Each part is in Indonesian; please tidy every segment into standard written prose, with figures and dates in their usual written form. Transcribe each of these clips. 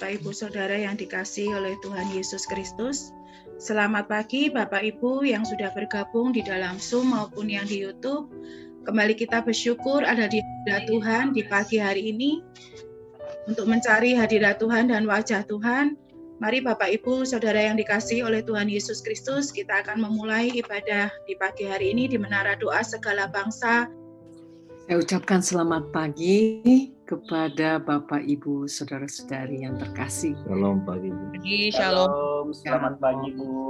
Bapak Ibu Saudara yang dikasihi oleh Tuhan Yesus Kristus. Selamat pagi Bapak Ibu yang sudah bergabung di dalam Zoom maupun yang di YouTube. Kembali kita bersyukur ada di hadirat Tuhan di pagi hari ini. Untuk mencari hadirat Tuhan dan wajah Tuhan, mari Bapak Ibu Saudara yang dikasihi oleh Tuhan Yesus Kristus, kita akan memulai ibadah di pagi hari ini di Menara Doa Segala Bangsa. Saya ucapkan selamat pagi kepada Bapak Ibu Saudara-saudari yang terkasih. Shalom pagi. Shalom, selamat pagi Bu.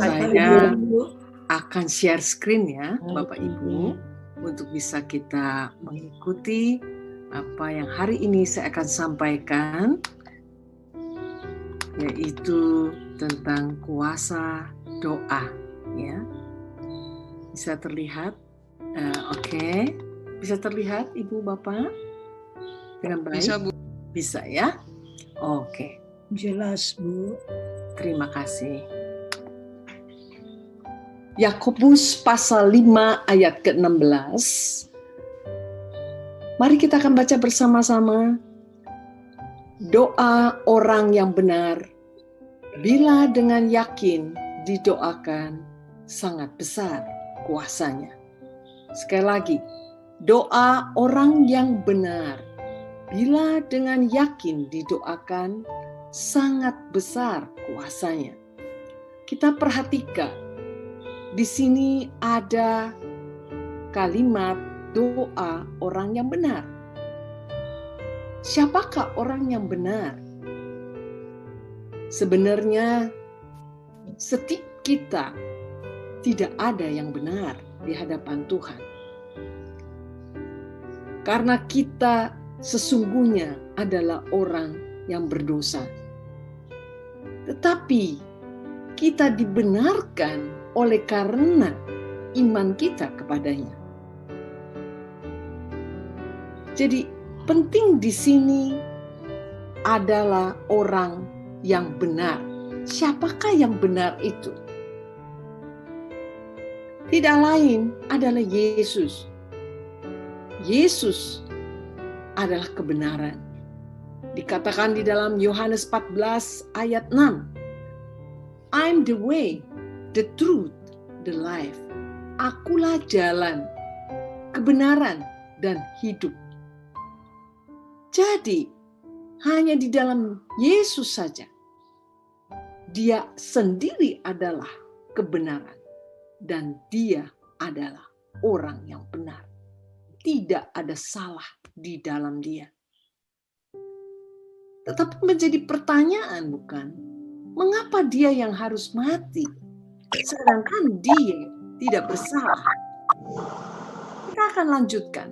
Saya akan share screen ya Bapak Ibu untuk bisa kita mengikuti apa yang hari ini saya akan sampaikan, yaitu tentang kuasa doa ya. Bisa terlihat? Oke. Bisa terlihat Ibu Bapak dengan baik? Bisa Bu. Bisa ya? Oke. Jelas Bu. Terima kasih. Yakobus pasal 5 ayat ke-16. Mari kita akan baca bersama-sama. Doa orang yang benar, bila dengan yakin didoakan, sangat besar kuasanya. Sekali lagi, doa orang yang benar, bila dengan yakin didoakan, sangat besar kuasanya. Kita perhatikan, di sini ada kalimat doa orang yang benar. Siapakah orang yang benar? Sebenarnya, setiap kita tidak ada yang benar di hadapan Tuhan. Karena kita sesungguhnya adalah orang yang berdosa. Tetapi kita dibenarkan oleh karena iman kita kepadanya. Jadi penting di sini adalah orang yang benar. Siapakah yang benar itu? Tidak lain adalah Yesus. Yesus adalah kebenaran. Dikatakan di dalam Yohanes 14 ayat 6. I'm the way, the truth, the life. Akulah jalan, kebenaran, dan hidup. Jadi, hanya di dalam Yesus saja. Dia sendiri adalah kebenaran. Dan dia adalah orang yang benar. Tidak ada salah di dalam dia. Tetapi menjadi pertanyaan bukan? Mengapa dia yang harus mati? Sedangkan dia tidak bersalah. Kita akan lanjutkan.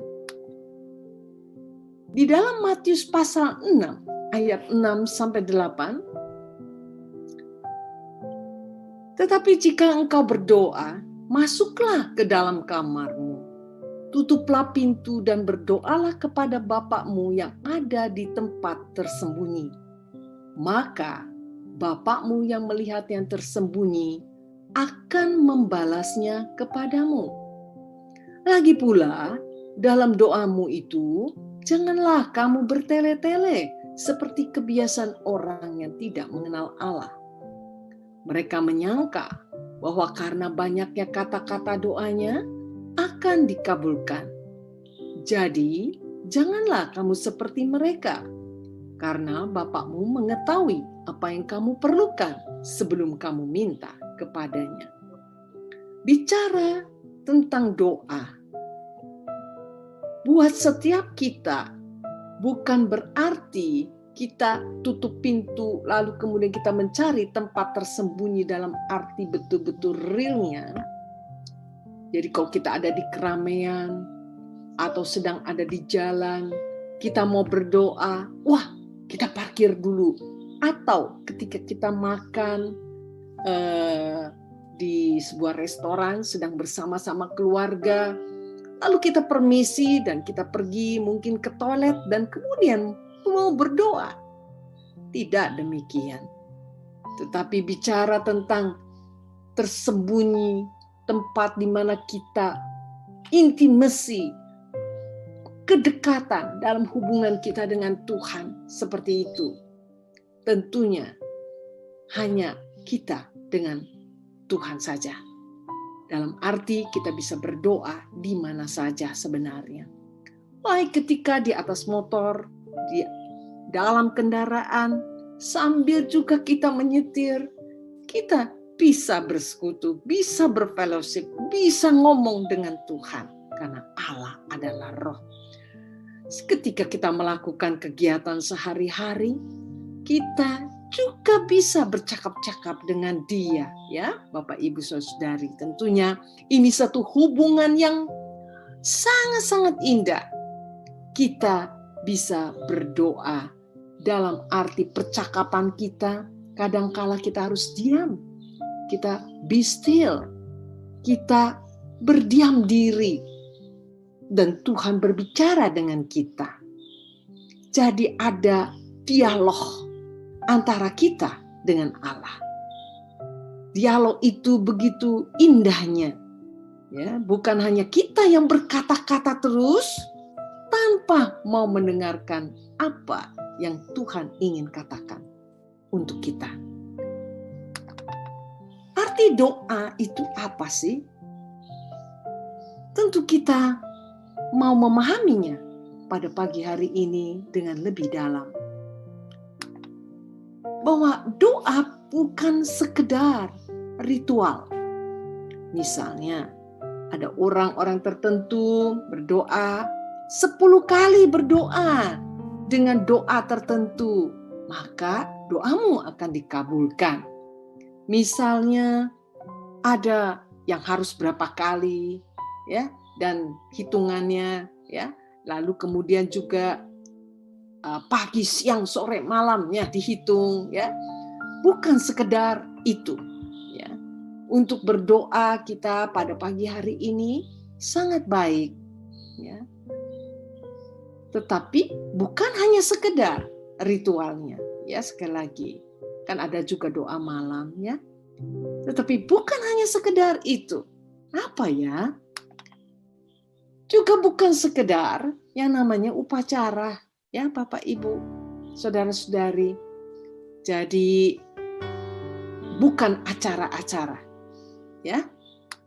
Di dalam Matius pasal 6 ayat 6 sampai 8. Tetapi jika engkau berdoa, masuklah ke dalam kamarmu. Tutuplah pintu dan berdoalah kepada Bapakmu yang ada di tempat tersembunyi. Maka Bapakmu yang melihat yang tersembunyi akan membalasnya kepadamu. Lagi pula, dalam doamu itu, janganlah kamu bertele-tele seperti kebiasaan orang yang tidak mengenal Allah. Mereka menyangka bahwa karena banyaknya kata-kata doanya, akan dikabulkan. Jadi, janganlah kamu seperti mereka, karena Bapakmu mengetahui apa yang kamu perlukan sebelum kamu minta kepadanya. Bicara tentang doa, buat setiap kita bukan berarti kita tutup pintu lalu kemudian kita mencari tempat tersembunyi dalam arti betul-betul realnya. Jadi kalau kita ada di keramaian atau sedang ada di jalan, kita mau berdoa, wah kita parkir dulu. Atau ketika kita makan di sebuah restoran sedang bersama-sama keluarga, lalu kita permisi dan kita pergi mungkin ke toilet dan kemudian mau berdoa. Tidak demikian. Tetapi bicara tentang tersembunyi, tempat di mana kita intimasi, kedekatan dalam hubungan kita dengan Tuhan seperti itu. tentunya hanya kita dengan Tuhan saja. Dalam arti kita bisa berdoa di mana saja sebenarnya. Baik ketika di atas motor, di dalam kendaraan, sambil juga kita menyetir, kita bisa bersekutu, bisa berfellowship, bisa ngomong dengan Tuhan. Karena Allah adalah roh. Ketika kita melakukan kegiatan sehari-hari, kita juga bisa bercakap-cakap dengan Dia, ya, Bapak Ibu Saudari. Tentunya ini satu hubungan yang sangat-sangat indah. Kita bisa berdoa dalam arti percakapan kita. Kadangkala kita harus diam, kita be still, kita berdiam diri, dan Tuhan berbicara dengan kita. Jadi ada dialog antara kita dengan Allah. Dialog itu begitu indahnya, ya, bukan hanya kita yang berkata-kata terus tanpa mau mendengarkan apa yang Tuhan ingin katakan untuk kita. Arti doa itu apa sih? Tentu kita mau memahaminya pada pagi hari ini dengan lebih dalam. Bahwa doa bukan sekedar ritual. Misalnya, ada orang-orang tertentu berdoa 10 kali berdoa dengan doa tertentu, maka doamu akan dikabulkan. Misalnya, ada yang harus berapa kali, ya, dan hitungannya, ya. Lalu kemudian juga pagi, siang, sore, malamnya dihitung, ya. Bukan sekedar itu, ya. Untuk berdoa kita pada pagi hari ini sangat baik, ya. Tetapi bukan hanya sekedar ritualnya, ya, sekali lagi. Kan ada juga doa malam, ya. Tetapi bukan hanya sekedar itu. Apa ya? Juga bukan sekedar yang namanya upacara, ya Bapak Ibu, saudara-saudari. Jadi bukan acara-acara, ya.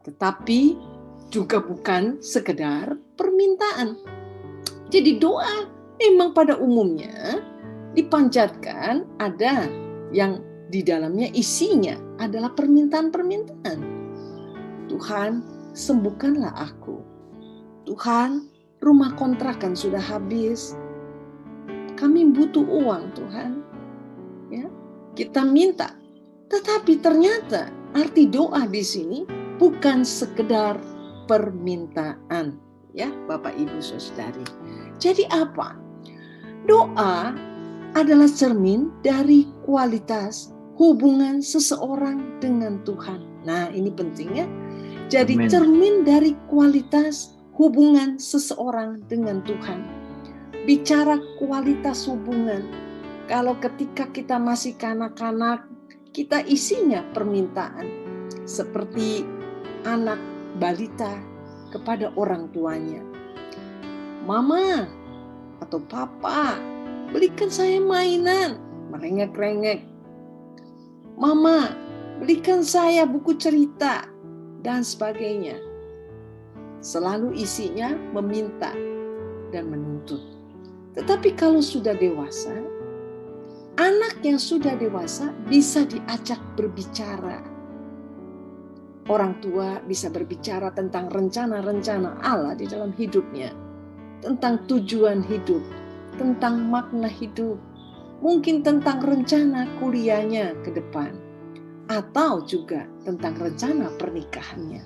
Tetapi juga bukan sekedar permintaan. Jadi doa memang pada umumnya dipanjatkan, ada yang di dalamnya isinya adalah permintaan-permintaan. Tuhan, sembuhkanlah aku. Tuhan, rumah kontrakan sudah habis. Kami butuh uang, Tuhan. Ya, kita minta. Tetapi ternyata arti doa di sini bukan sekedar permintaan, ya, Bapak Ibu Saudari. Jadi apa? Doa adalah cermin dari kualitas hubungan seseorang dengan Tuhan. Nah, ini pentingnya. Jadi Amen. Cermin dari kualitas hubungan seseorang dengan Tuhan. Bicara kualitas hubungan, kalau ketika kita masih kanak-kanak, kita isinya permintaan. Seperti anak balita kepada orang tuanya. Mama atau papa, belikan saya mainan. Merengek-rengek. Mama, belikan saya buku cerita. Dan sebagainya. Selalu isinya meminta dan menuntut. Tetapi kalau sudah dewasa, anak yang sudah dewasa bisa diajak berbicara. Orang tua bisa berbicara tentang rencana-rencana Allah di dalam hidupnya, tentang tujuan hidup, tentang makna hidup, mungkin tentang rencana kuliahnya ke depan, atau juga tentang rencana pernikahannya.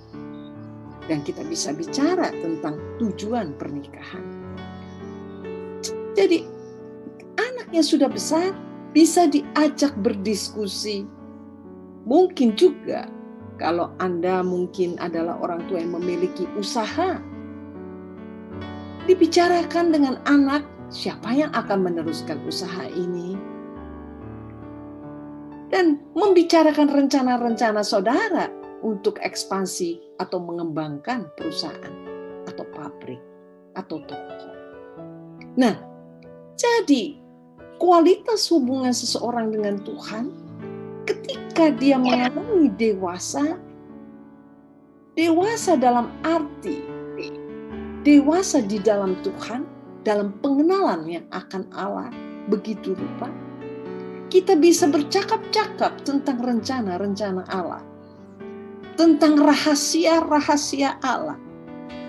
Dan kita bisa bicara tentang tujuan pernikahan. Jadi anak yang sudah besar bisa diajak berdiskusi. Mungkin juga kalau Anda mungkin adalah orang tua yang memiliki usaha, dibicarakan dengan anak, siapa yang akan meneruskan usaha ini? Dan membicarakan rencana-rencana saudara untuk ekspansi atau mengembangkan perusahaan atau pabrik atau toko. Nah, jadi kualitas hubungan seseorang dengan Tuhan ketika dia mengalami dewasa dalam arti dewasa di dalam Tuhan, dalam pengenalannya akan Allah begitu rupa, kita bisa bercakap-cakap tentang rencana-rencana Allah, tentang rahasia-rahasia Allah.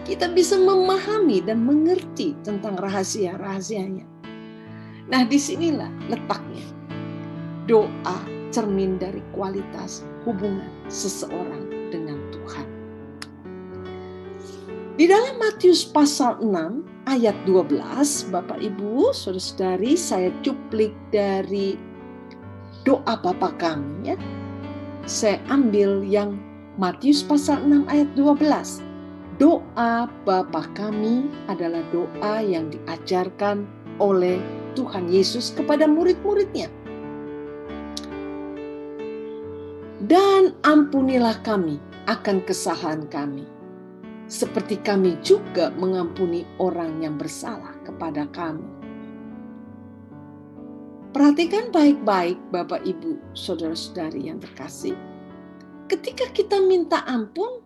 Kita bisa memahami dan mengerti tentang rahasia-rahasianya. Nah, disinilah letaknya. Doa cermin dari kualitas hubungan seseorang dengan Tuhan. Di dalam Matius pasal 6 ayat 12, Bapak Ibu, Saudara-saudari, saya cuplik dari doa Bapa kami ya. Saya ambil yang Matius pasal 6 ayat 12. Doa Bapa kami adalah doa yang diajarkan oleh Tuhan Yesus kepada murid-muridnya. Dan ampunilah kami akan kesalahan kami, seperti kami juga mengampuni orang yang bersalah kepada kami. Perhatikan baik-baik Bapak Ibu, Saudara-saudari yang terkasih. Ketika kita minta ampun,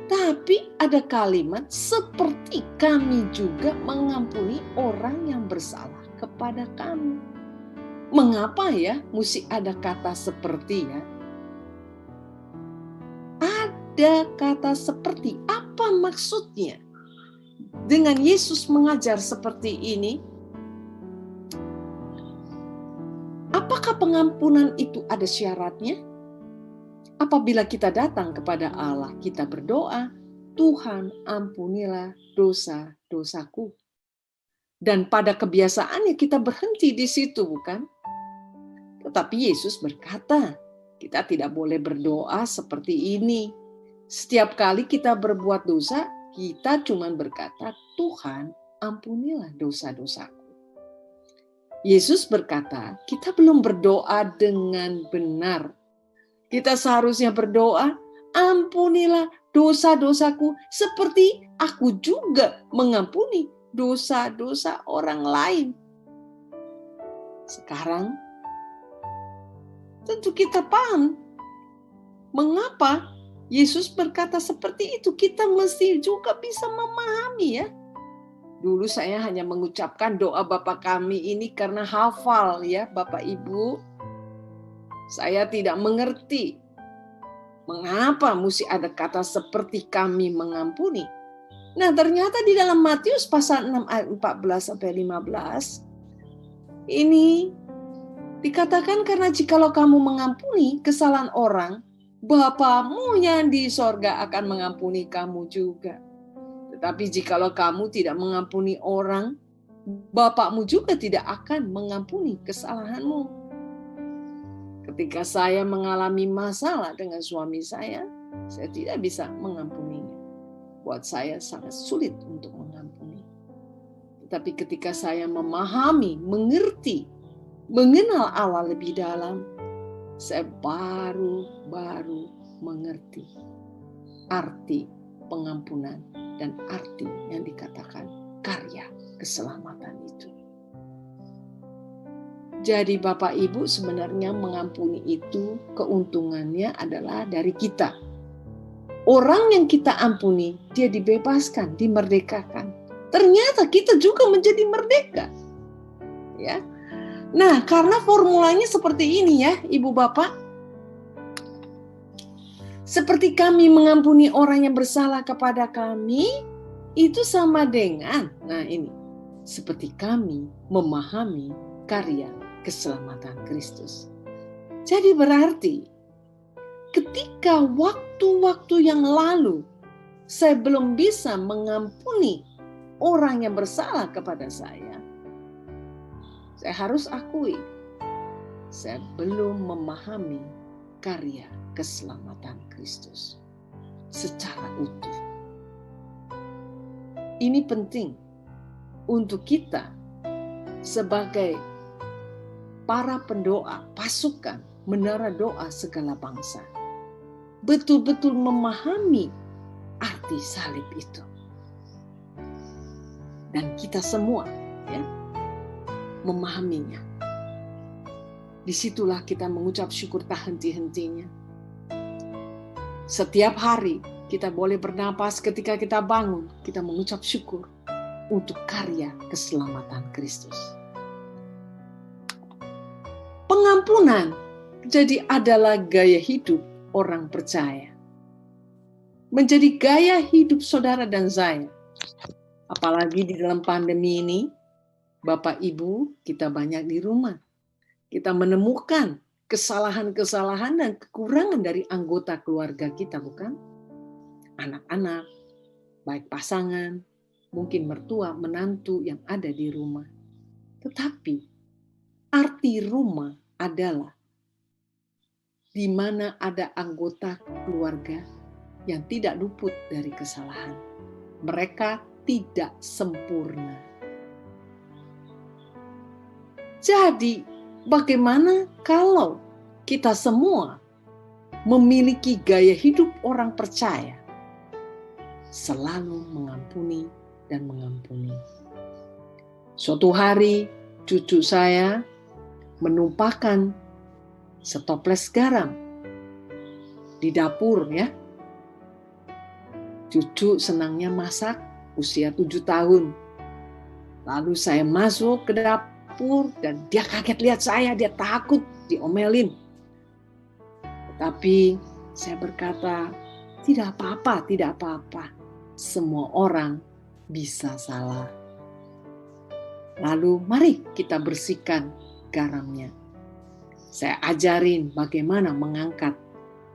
tapi ada kalimat seperti kami juga mengampuni orang yang bersalah kepada kami. Mengapa ya mesti ada kata seperti ya? Ada kata seperti, apa maksudnya? Dengan Yesus mengajar seperti ini, apakah pengampunan itu ada syaratnya? Apabila kita datang kepada Allah, kita berdoa, Tuhan ampunilah dosa-dosaku. Dan pada kebiasaannya kita berhenti di situ, bukan? Tetapi Yesus berkata, kita tidak boleh berdoa seperti ini. Setiap kali kita berbuat dosa, kita cuma berkata, Tuhan ampunilah dosa-dosaku. Yesus berkata, kita belum berdoa dengan benar. Kita seharusnya berdoa, ampunilah dosa-dosaku seperti aku juga mengampuni dosa-dosa orang lain. Sekarang, tentu kita paham mengapa Yesus berkata seperti itu. Kita mesti juga bisa memahami ya. Dulu saya hanya mengucapkan doa Bapa kami ini karena hafal ya Bapak Ibu. Saya tidak mengerti mengapa mesti ada kata seperti kami mengampuni. Nah, ternyata di dalam Matius pasal 6 ayat 14 sampai 15 ini dikatakan, karena jikalau kamu mengampuni kesalahan orang, Bapamu yang di sorga akan mengampuni kamu juga. Tetapi jikalau kamu tidak mengampuni orang, Bapakmu juga tidak akan mengampuni kesalahanmu. Ketika saya mengalami masalah dengan suami saya tidak bisa mengampuninya. Buat saya sangat sulit untuk mengampuni. Tetapi ketika saya memahami, mengerti, mengenal Allah lebih dalam, saya baru mengerti arti pengampunan dan arti yang dikatakan karya keselamatan itu. Jadi Bapak Ibu, sebenarnya mengampuni itu keuntungannya adalah dari kita. Orang yang kita ampuni, dia dibebaskan, dimerdekakan. Ternyata kita juga menjadi merdeka. Ya. Nah, karena formulanya seperti ini ya, Ibu Bapak. Seperti kami mengampuni orang yang bersalah kepada kami, itu sama dengan, nah ini, seperti kami memahami karya keselamatan Kristus. Jadi berarti ketika waktu-waktu yang lalu saya belum bisa mengampuni orang yang bersalah kepada saya harus akui saya belum memahami karya keselamatan Kristus secara utuh. Ini penting untuk kita sebagai para pendoa, pasukan, menara doa segala bangsa, betul-betul memahami arti salib itu. Dan kita semua, ya, memahaminya. Disitulah kita mengucap syukur tak henti-hentinya. Setiap hari kita boleh bernapas, ketika kita bangun, kita mengucap syukur untuk karya keselamatan Kristus. Pengampunan jadi adalah gaya hidup orang percaya. Menjadi gaya hidup saudara dan saya. Apalagi di dalam pandemi ini, Bapak Ibu, kita banyak di rumah. Kita menemukan kesalahan-kesalahan dan kekurangan dari anggota keluarga kita, bukan? Anak-anak, baik pasangan, mungkin mertua, menantu yang ada di rumah. Tetapi arti rumah adalah di mana ada anggota keluarga yang tidak luput dari kesalahan. Mereka tidak sempurna. Jadi, bagaimana kalau kita semua memiliki gaya hidup orang percaya? Selalu mengampuni dan mengampuni. Suatu hari cucu saya menumpahkan setoples garam di dapur ya. Cucu senangnya masak, usia 7 tahun. Lalu saya masuk ke dapur dan dia kaget lihat saya, dia takut diomelin. Tetapi saya berkata, tidak apa-apa, tidak apa-apa. Semua orang bisa salah. Lalu mari kita bersihkan garamnya. Saya ajarin bagaimana mengangkat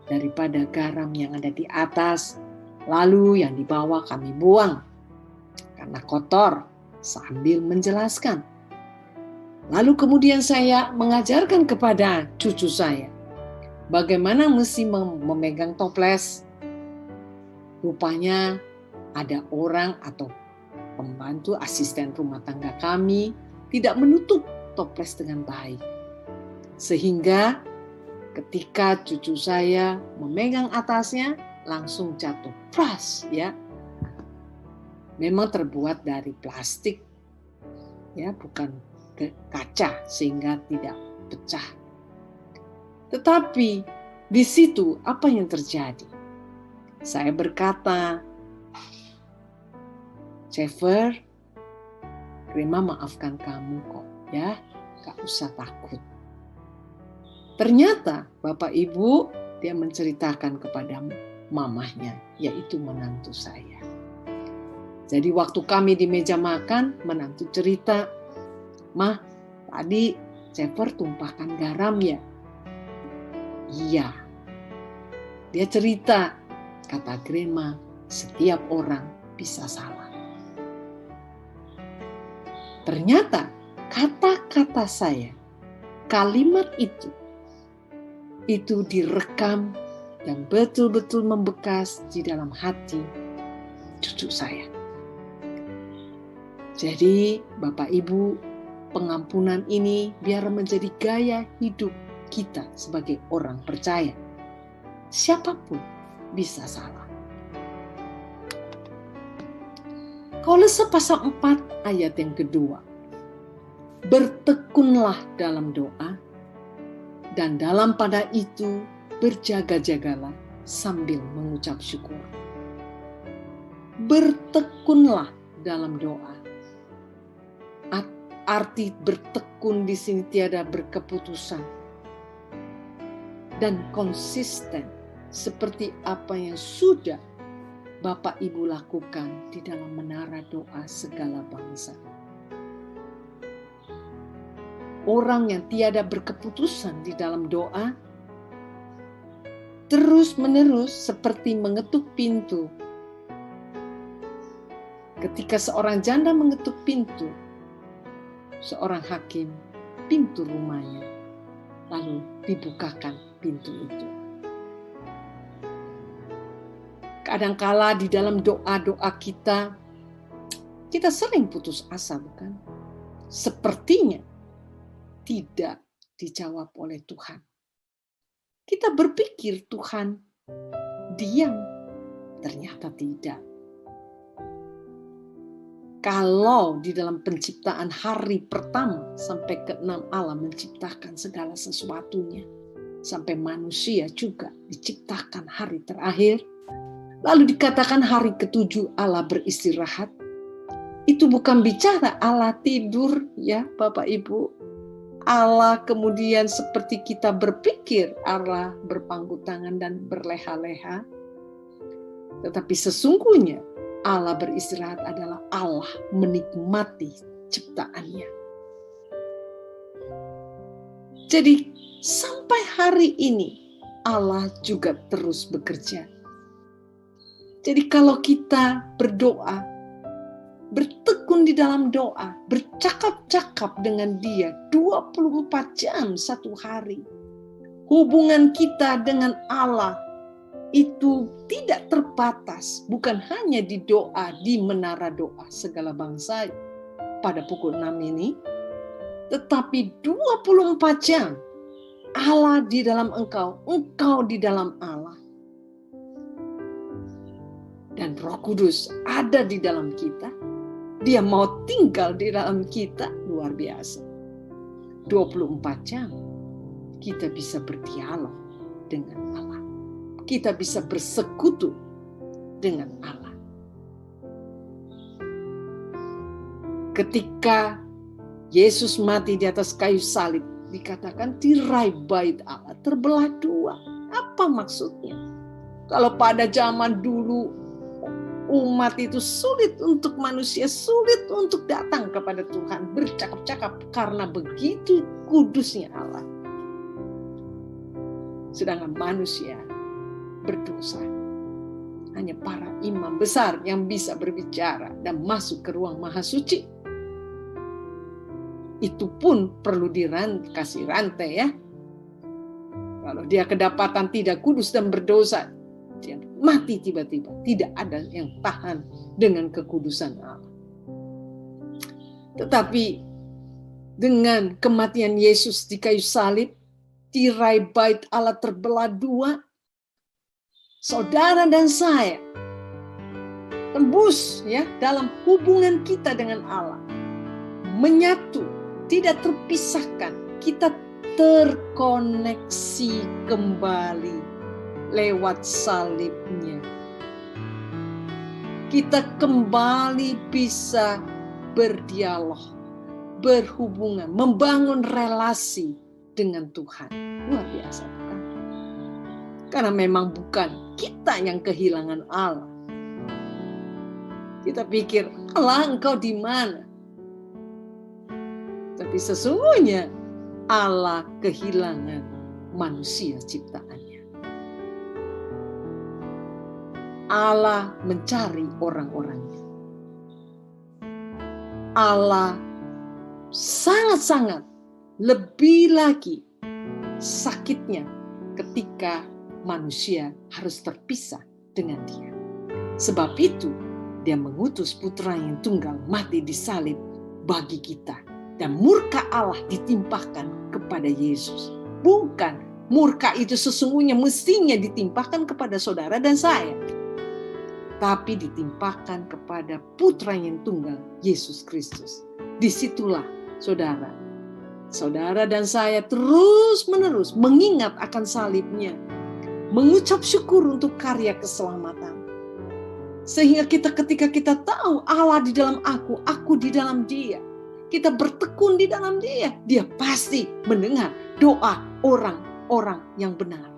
daripada garam yang ada di atas, lalu yang di bawah kami buang karena kotor, sambil menjelaskan. Lalu kemudian saya mengajarkan kepada cucu saya bagaimana mesti memegang toples. Rupanya ada orang atau pembantu asisten rumah tangga kami tidak menutup toples dengan baik. Sehingga ketika cucu saya memegang atasnya langsung jatuh. Pras ya. Memang terbuat dari plastik. Ya, bukan kaca sehingga tidak pecah. Tetapi di situ apa yang terjadi? Saya berkata, Cever, Rima maafkan kamu kok ya, gak usah takut. Ternyata Bapak Ibu dia menceritakan kepada mamahnya, yaitu menantu saya. Jadi waktu kami di meja makan, menantu cerita, Mah, tadi Cever tumpahkan garam ya? Iya. Dia cerita, kata Grandma, setiap orang bisa salah. Ternyata kata-kata saya, kalimat itu direkam dan betul-betul membekas di dalam hati cucu saya. Jadi Bapak Ibu, pengampunan ini biar menjadi gaya hidup kita sebagai orang percaya. Siapapun bisa salah. Kolose pasal 4 ayat yang kedua. Bertekunlah dalam doa dan dalam pada itu berjaga-jagalah sambil mengucap syukur. Bertekunlah dalam doa. Arti bertekun di sini tiada berkeputusan dan konsisten seperti apa yang sudah Bapak Ibu lakukan di dalam menara doa segala bangsa. Orang yang tiada berkeputusan di dalam doa terus-menerus seperti mengetuk pintu. Ketika seorang janda mengetuk pintu, seorang hakim pintu rumahnya, lalu dibukakan pintu itu. Kadangkala di dalam doa-doa kita sering putus asa, bukan? Sepertinya tidak dijawab oleh Tuhan. Kita berpikir Tuhan diam, ternyata tidak. Kalau di dalam penciptaan hari pertama sampai ke-6 Allah menciptakan segala sesuatunya, sampai manusia juga diciptakan hari terakhir, lalu dikatakan hari ke-7 Allah beristirahat, itu bukan bicara Allah tidur ya Bapak Ibu. Allah kemudian seperti kita berpikir Allah berpangku tangan dan berleha-leha. Tetapi sesungguhnya Allah beristirahat adalah Allah menikmati ciptaannya. Jadi sampai hari ini Allah juga terus bekerja. Jadi kalau kita berdoa, bertekun di dalam doa, bercakap-cakap dengan Dia 24 jam satu hari, hubungan kita dengan Allah itu tidak terbatas, bukan hanya di doa di menara doa segala bangsa pada pukul 6 ini, tetapi 24 jam Allah di dalam engkau, engkau di dalam Allah. Dan Roh Kudus ada di dalam kita. Dia mau tinggal di dalam kita, luar biasa. 24 jam kita bisa berdialog dengan Allah. Kita bisa bersekutu dengan Allah. Ketika Yesus mati di atas kayu salib, dikatakan tirai bait Allah terbelah dua. Apa maksudnya? Kalau pada zaman dulu umat itu sulit untuk manusia, sulit untuk datang kepada Tuhan, bercakap-cakap karena begitu kudusnya Allah. Sedangkan manusia berdosa. Hanya para imam besar yang bisa berbicara dan masuk ke ruang maha suci. Itu pun perlu kasih rantai ya. Kalau dia kedapatan tidak kudus dan berdosa, dia mati tiba-tiba. Tidak ada yang tahan dengan kekudusan Allah. Tetapi dengan kematian Yesus di kayu salib, tirai bait Allah terbelah dua. Saudara dan saya tembus ya dalam hubungan kita dengan Allah. Menyatu, tidak terpisahkan. Kita terkoneksi kembali lewat salibnya. Kita kembali bisa berdialog, berhubungan, membangun relasi dengan Tuhan. Luar biasa bukan? Karena memang bukan kita yang kehilangan Allah. Kita pikir, Allah engkau di mana? Tapi sesungguhnya Allah kehilangan manusia ciptaannya. Allah mencari orang-orangnya. Allah sangat-sangat lebih lagi sakitnya ketika manusia harus terpisah dengan Dia. Sebab itu Dia mengutus putra yang tunggal mati di salib bagi kita. Dan murka Allah ditimpahkan kepada Yesus. Bukan murka itu sesungguhnya mestinya ditimpahkan kepada saudara dan saya. Tapi ditimpahkan kepada putra yang tunggal, Yesus Kristus. Disitulah saudara dan saya terus-menerus mengingat akan salibnya. Mengucap syukur untuk karya keselamatan. Sehingga ketika kita tahu Allah di dalam aku di dalam Dia. Kita bertekun di dalam Dia. Dia pasti mendengar doa orang-orang yang benar.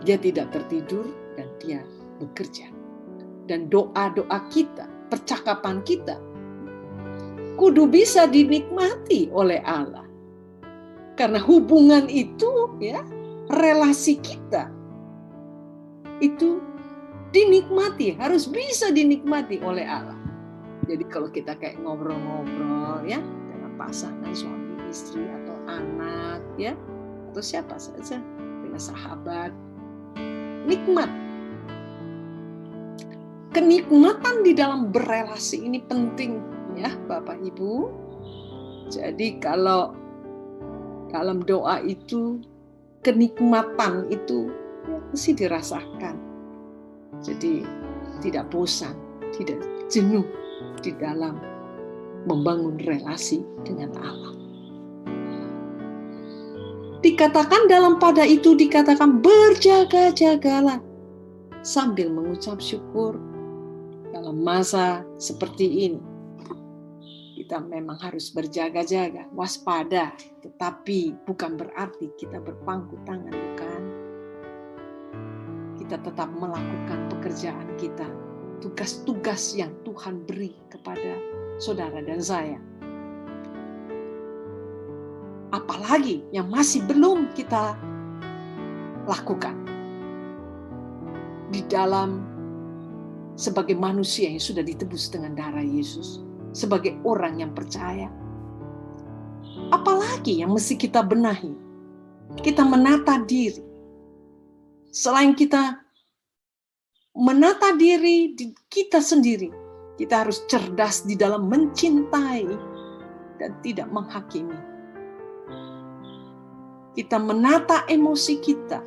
Dia tidak tertidur dan Dia bekerja. Dan doa-doa kita, percakapan kita, kudu bisa dinikmati oleh Allah. Karena hubungan itu, ya, relasi kita itu dinikmati, harus bisa dinikmati oleh Allah. Jadi kalau kita kayak ngobrol-ngobrol ya dengan pasangan suami istri atau anak ya atau siapa saja dengan sahabat, nikmat. Kenikmatan di dalam berelasi ini penting ya Bapak Ibu. Jadi kalau dalam doa itu kenikmatan itu ya, mesti dirasakan. Jadi tidak bosan, tidak jenuh di dalam membangun relasi dengan Allah. Dikatakan dalam pada itu dikatakan berjaga-jagalah sambil mengucap syukur. Dalam masa seperti ini kita memang harus berjaga-jaga, waspada, tetapi bukan berarti kita berpangku tangan, bukan. Kita tetap melakukan pekerjaan kita, tugas-tugas yang Tuhan beri kepada saudara dan saya. Apalagi yang masih belum kita lakukan di dalam sebagai manusia yang sudah ditebus dengan darah Yesus, sebagai orang yang percaya. Apalagi yang mesti kita benahi, kita menata diri. Selain kita menata diri kita sendiri, kita harus cerdas di dalam mencintai dan tidak menghakimi. Kita menata emosi kita,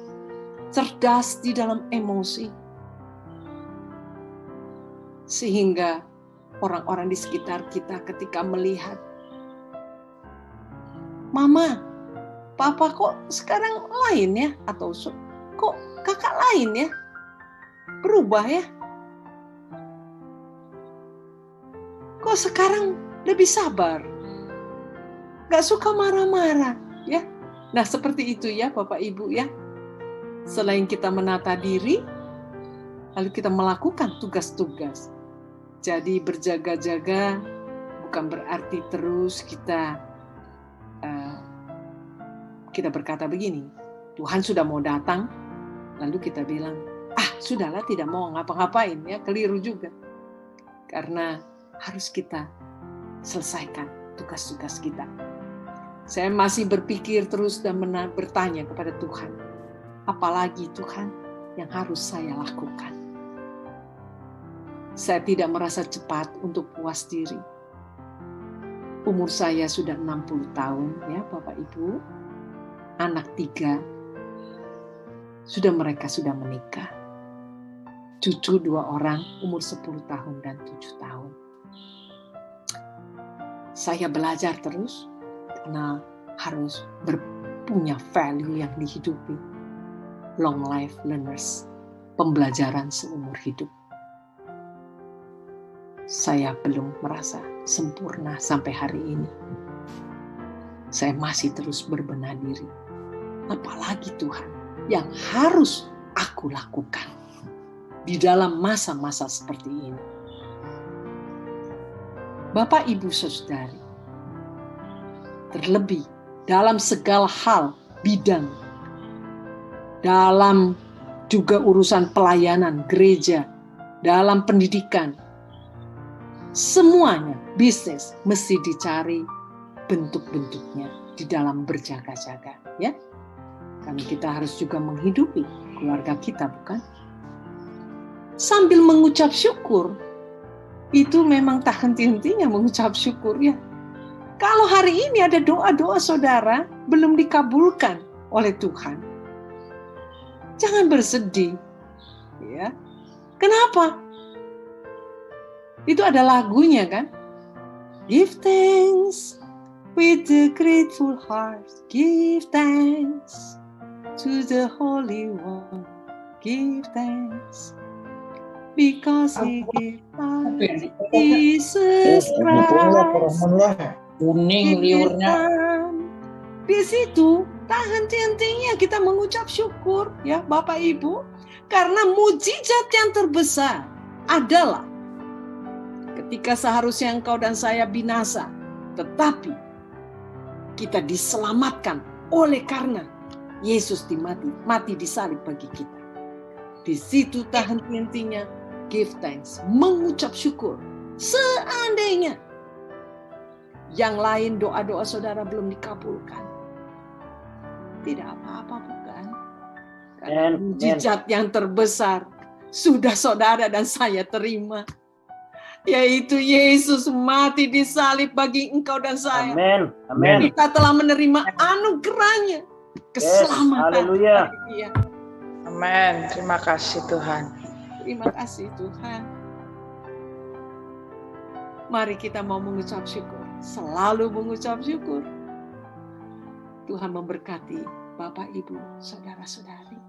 cerdas di dalam emosi, sehingga orang-orang di sekitar kita ketika melihat, Mama, Papa kok sekarang lain ya? Atau kok kakak lain ya? Berubah ya? Kok sekarang lebih sabar? Gak suka marah-marah ya? Nah seperti itu ya Bapak Ibu ya. Selain kita menata diri, lalu kita melakukan tugas-tugas. Jadi berjaga-jaga bukan berarti terus kita berkata begini, Tuhan sudah mau datang, lalu kita bilang, sudahlah tidak mau ngapa-ngapain ya, keliru juga. Karena harus kita selesaikan tugas-tugas kita. Saya masih berpikir terus dan bertanya kepada Tuhan, apalagi Tuhan yang harus saya lakukan. Saya tidak merasa cepat untuk puas diri. Umur saya sudah 60 tahun ya Bapak Ibu. Anak 3. Mereka sudah menikah. Cucu 2 orang umur 10 tahun dan 7 tahun. Saya belajar terus karena harus punya value yang dihidupi. Long life learners. Pembelajaran seumur hidup. Saya belum merasa sempurna sampai hari ini. Saya masih terus berbenah diri. Apalagi Tuhan yang harus aku lakukan di dalam masa-masa seperti ini. Bapak, Ibu, Saudari, terlebih dalam segala hal bidang, dalam juga urusan pelayanan gereja, dalam pendidikan, semuanya bisnis mesti dicari bentuk-bentuknya di dalam berjaga-jaga, ya. Karena kita harus juga menghidupi keluarga kita, bukan? Sambil mengucap syukur, itu memang tak henti-hentinya mengucap syukur, ya. Kalau hari ini ada doa-doa saudara belum dikabulkan oleh Tuhan, jangan bersedih, ya. Kenapa? Itu ada lagunya kan? Give thanks with a grateful heart. Give thanks to the Holy One. Give thanks because He gave us Jesus Christ. Kuning liurnya. Di situ tak henti-hentinya kita mengucap syukur ya Bapak Ibu. Karena mujizat yang terbesar adalah ketika seharusnya engkau dan saya binasa, tetapi kita diselamatkan oleh karena Yesus mati di salib bagi kita. Di situ tak henti-hentinya give thanks, mengucap syukur. Seandainya yang lain doa-doa saudara belum dikabulkan, tidak apa-apa, bukan? Karena mujizat yang terbesar sudah saudara dan saya terima, yaitu Yesus mati di salib bagi engkau dan saya. Amin. Amin. Kita telah menerima anugerahnya, keselamatan. Haleluya. Amin. Terima kasih Tuhan. Terima kasih Tuhan. Mari kita mau mengucap syukur, selalu mengucap syukur. Tuhan memberkati Bapak, Ibu, saudara-saudari.